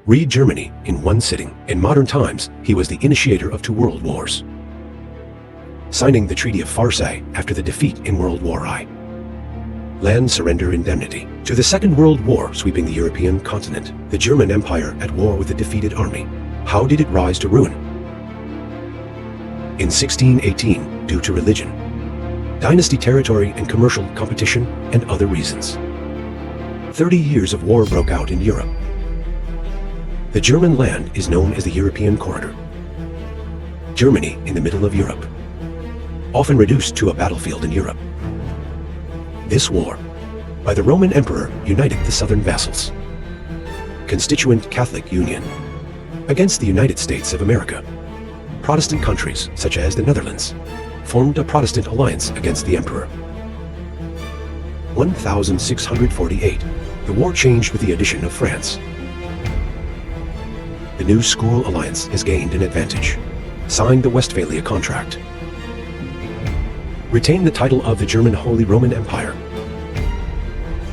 Read Germany in one sitting. In modern times, he was the initiator of 2 world wars, signing the Treaty of Versailles after the defeat in World War I. Land surrender indemnity. To the Second World War sweeping the European continent, the German Empire at war with a defeated army. How did it rise to ruin? In 1618, due to religion, dynasty territory and commercial competition, and other reasons. 30 years of war broke out in Europe. The German land is known as the European Corridor. Germany in the middle of Europe, often reduced to a battlefield in Europe. This war, by the Roman Emperor, united the southern vassals, constituent Catholic Union, against the United States of America. Protestant countries, such as the Netherlands, formed a Protestant alliance against the Emperor. 1648, the war changed with the addition of France. The new school alliance has gained an advantage. Signed the Westphalia Contract. Retained the title of the German Holy Roman Empire.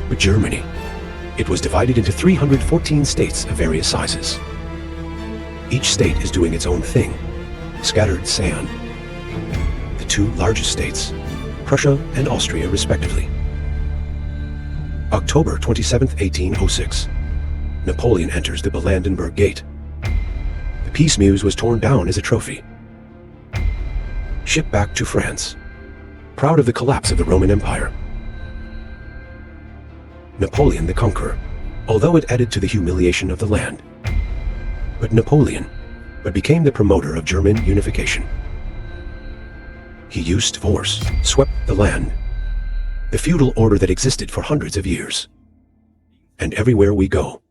But Germany, it was divided into 314 states of various sizes. Each state is doing its own thing. Scattered sand. The 2 largest states, Prussia and Austria respectively. October 27, 1806. Napoleon enters the Brandenburg Gate. The Peace Muse was torn down as a trophy. Shipped back to France, proud of the collapse of the Roman Empire. Napoleon the Conqueror, although it added to the humiliation of the land. But became the promoter of German unification. He used force, swept the land, the feudal order that existed for hundreds of years. And everywhere we go,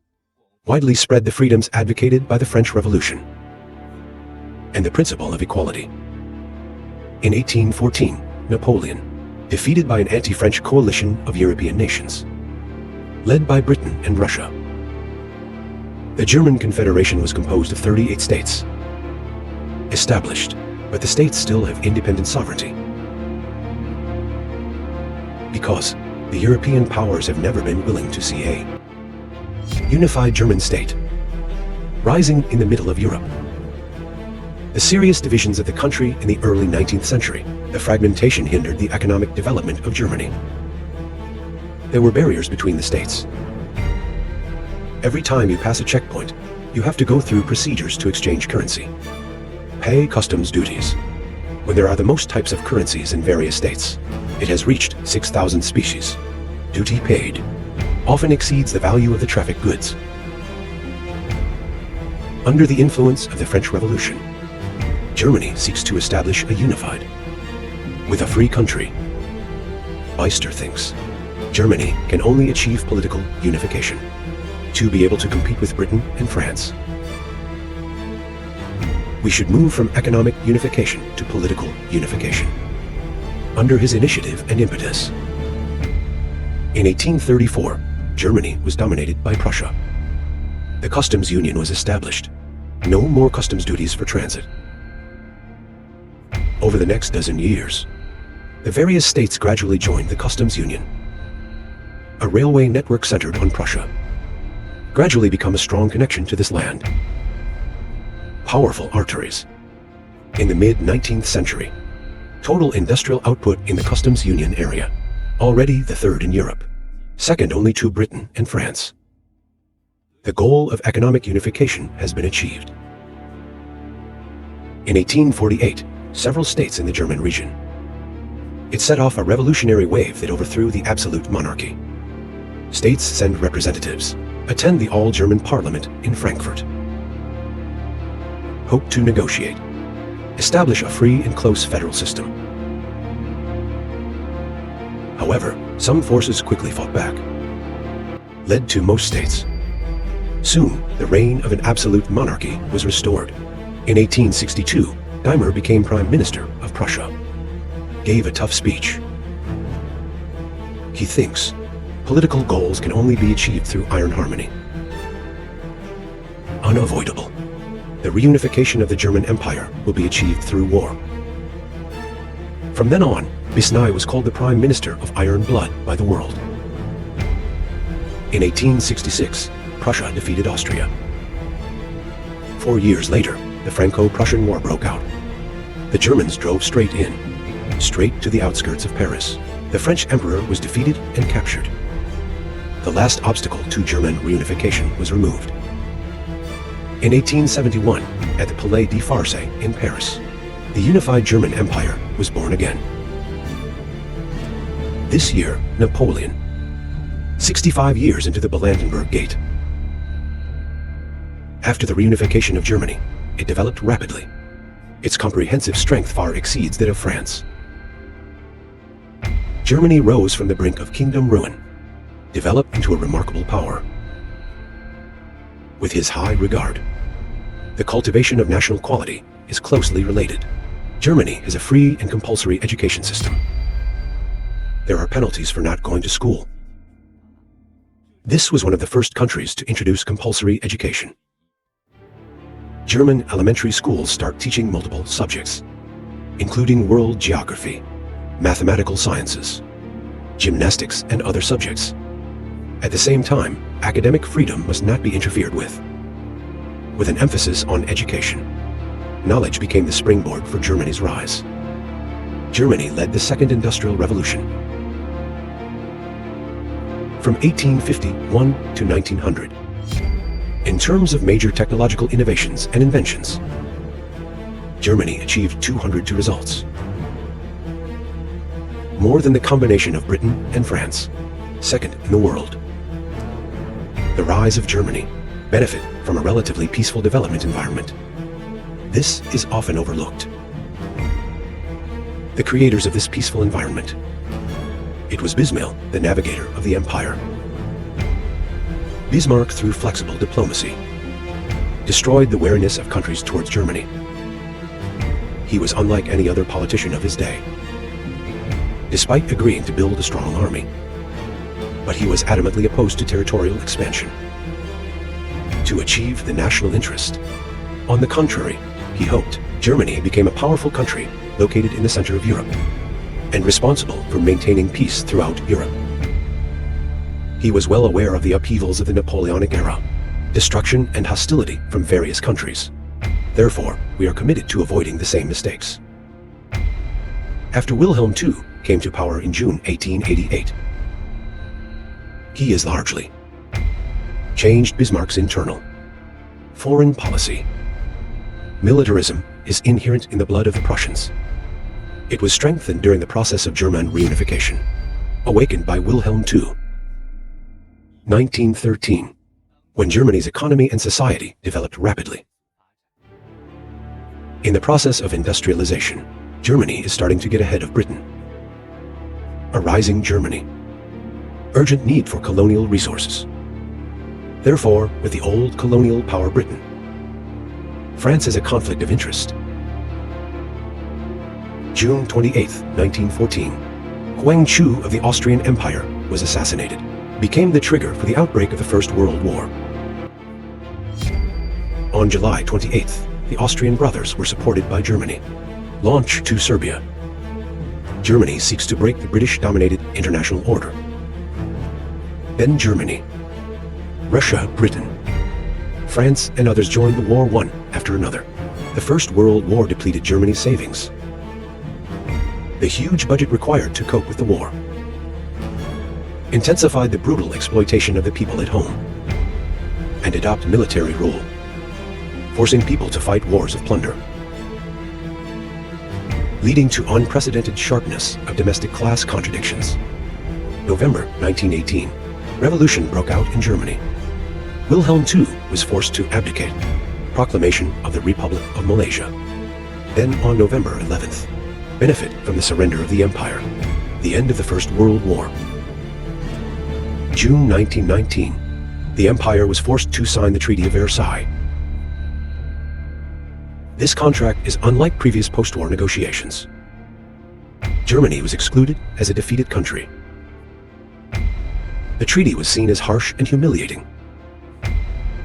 widely spread the freedoms advocated by the French Revolution and the principle of equality. In 1814, Napoleon, defeated by an anti-French coalition of European nations, led by Britain and Russia. The German Confederation was composed of 38 states, established, but the states still have independent sovereignty. Because the European powers have never been willing to see a unified German state rising in the middle of Europe. The serious divisions of the country in the early 19th century, the fragmentation hindered the economic development of Germany. There were barriers between the states. Every time you pass a checkpoint, you have to go through procedures to exchange currency. Pay customs duties. When there are the most types of currencies in various states, it has reached 6,000 species. Duty paid often exceeds the value of the traffic goods. Under the influence of the French Revolution, Germany seeks to establish a unified, with a free country. Meister thinks Germany can only achieve political unification to be able to compete with Britain and France. We should move from economic unification to political unification, under his initiative and impetus. In 1834, Germany was dominated by Prussia. The customs union was established. No more customs duties for transit. Over the next dozen years, the various states gradually joined the customs union. A railway network centered on Prussia gradually became a strong connection to this land. Powerful arteries. In the mid-19th century, total industrial output in the customs union area, already the 3rd in Europe, second only to Britain and France. The goal of economic unification has been achieved. In 1848, several states in the German region, it set off a revolutionary wave that overthrew the absolute monarchy. States send representatives, attend the all-German parliament in Frankfurt. Hope to negotiate, establish a free and close federal system. However, some forces quickly fought back, led to most states. Soon, the reign of an absolute monarchy was restored. In 1862, Daimler became Prime Minister of Prussia, gave a tough speech. He thinks political goals can only be achieved through iron harmony. Unavoidable. The reunification of the German Empire will be achieved through war. From then on, Bisnay was called the Prime Minister of Iron Blood by the world. In 1866, Prussia defeated Austria. 4 years later, the Franco-Prussian War broke out. The Germans drove straight to the outskirts of Paris. The French emperor was defeated and captured. The last obstacle to German reunification was removed. In 1871, at the Palais de Farce in Paris, the unified German Empire was born again. This year, Napoleon, 65 years into the Brandenburg Gate. After the reunification of Germany, it developed rapidly. Its comprehensive strength far exceeds that of France. Germany rose from the brink of kingdom ruin, developed into a remarkable power. With his high regard, the cultivation of national quality is closely related. Germany has a free and compulsory education system. There are penalties for not going to school. This was one of the first countries to introduce compulsory education. German elementary schools start teaching multiple subjects, including world geography, mathematical sciences, gymnastics, and other subjects. At the same time, academic freedom must not be interfered with. With an emphasis on education, knowledge became the springboard for Germany's rise. Germany led the Second Industrial Revolution. From 1851 to 1900. In terms of major technological innovations and inventions, Germany achieved 202 results. More than the combination of Britain and France, second in the world. The rise of Germany benefit from a relatively peaceful development environment. This is often overlooked. The creators of this peaceful environment. It was Bismarck, the navigator of the empire. Bismarck, through flexible diplomacy, destroyed the wariness of countries towards Germany. He was unlike any other politician of his day. Despite agreeing to build a strong army, but he was adamantly opposed to territorial expansion. To achieve the national interest. On the contrary, he hoped Germany became a powerful country located in the center of Europe and responsible for maintaining peace throughout Europe. He was well aware of the upheavals of the Napoleonic era, destruction and hostility from various countries. Therefore, we are committed to avoiding the same mistakes. After Wilhelm II came to power in June 1888, he has largely changed Bismarck's internal foreign policy. Militarism is inherent in the blood of the Prussians. It was strengthened during the process of German reunification, awakened by Wilhelm II. 1913, when Germany's economy and society developed rapidly. In the process of industrialization, Germany is starting to get ahead of Britain. A rising Germany. Urgent need for colonial resources. Therefore, with the old colonial power Britain, France has a conflict of interest. June 28, 1914, Huang Chu of the Austrian Empire was assassinated, became the trigger for the outbreak of the First World War. On July 28th, the Austrian brothers were supported by Germany. Launch to Serbia. Germany seeks to break the British-dominated international order. Then Germany, Russia, Britain, France, and others joined the war one after another. The First World War depleted Germany's savings. The huge budget required to cope with the war intensified the brutal exploitation of the people at home and adopt military rule, forcing people to fight wars of plunder, leading to unprecedented sharpness of domestic class contradictions. November 1918, revolution broke out in Germany. Wilhelm II was forced to abdicate. Proclamation of the Republic of Malaysia. Then on November 11th, benefit from the surrender of the empire, the end of the First World War. June 1919, the empire was forced to sign the Treaty of Versailles. This contract is unlike previous post-war negotiations. Germany was excluded as a defeated country. The treaty was seen as harsh and humiliating.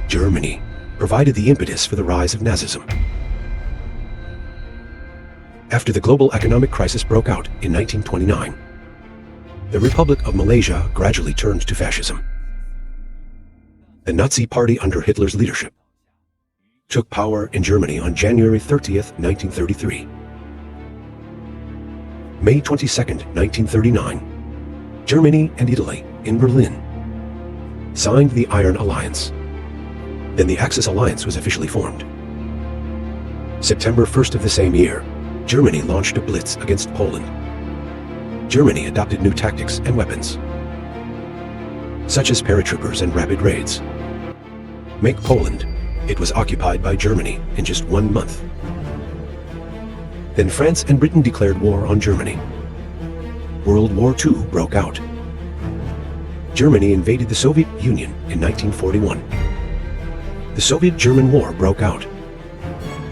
Germany provided the impetus for the rise of Nazism. After the global economic crisis broke out in 1929, the Republic of Malaysia gradually turned to fascism. The Nazi Party under Hitler's leadership took power in Germany on January 30th, 1933. May 22nd, 1939, Germany and Italy, in Berlin, signed the Iron Alliance. Then the Axis Alliance was officially formed. September 1st of the same year, Germany launched a blitz against Poland. Germany adopted new tactics and weapons, such as paratroopers and rapid raids. Make Poland, it was occupied by Germany in just 1 month. Then France and Britain declared war on Germany. World War II broke out. Germany invaded the Soviet Union in 1941. The Soviet-German War broke out.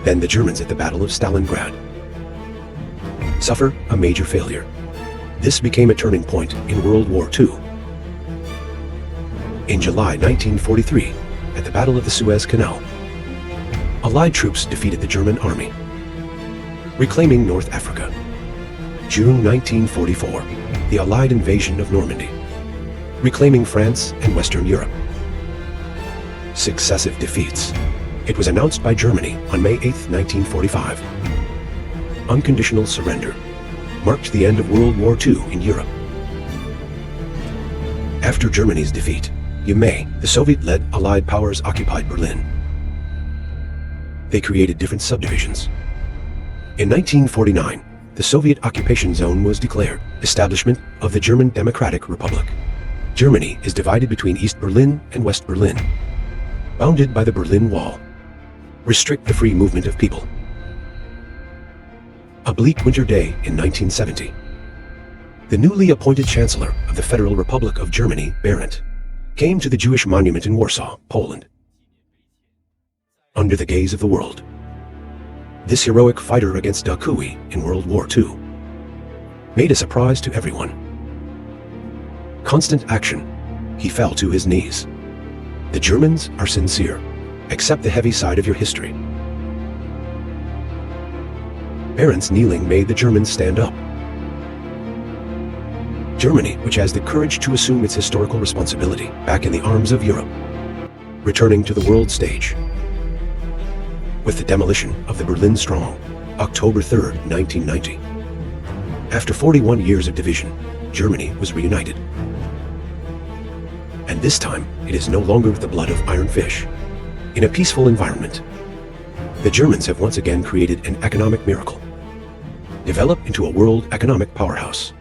Then the Germans at the Battle of Stalingrad suffer a major failure. This became a turning point in World War II. In July 1943, at the Battle of the Suez Canal, Allied troops defeated the German army, reclaiming North Africa. June 1944, the Allied invasion of Normandy, reclaiming France and Western Europe. Successive defeats. It was announced by Germany on May 8, 1945. Unconditional surrender marked the end of World War II in Europe. After Germany's defeat, in May, the Soviet-led Allied powers occupied Berlin. They created different subdivisions. In 1949, the Soviet occupation zone was declared, establishment of the German Democratic Republic. Germany is divided between East Berlin and West Berlin, bounded by the Berlin Wall. Restrict the free movement of people. A bleak winter day in 1970. The newly appointed Chancellor of the Federal Republic of Germany, Berendt, came to the Jewish monument in Warsaw, Poland. Under the gaze of the world, this heroic fighter against Dakui in World War II made a surprise to everyone. Constant action, he fell to his knees. The Germans are sincere. Accept the heavy side of your history. Berendt's kneeling made the Germans stand up. Germany, which has the courage to assume its historical responsibility, back in the arms of Europe, returning to the world stage. With the demolition of the Berlin Strong, October 3, 1990. After 41 years of division, Germany was reunited. And this time, it is no longer with the blood of iron fish. In a peaceful environment, the Germans have once again created an economic miracle, developed into a world economic powerhouse.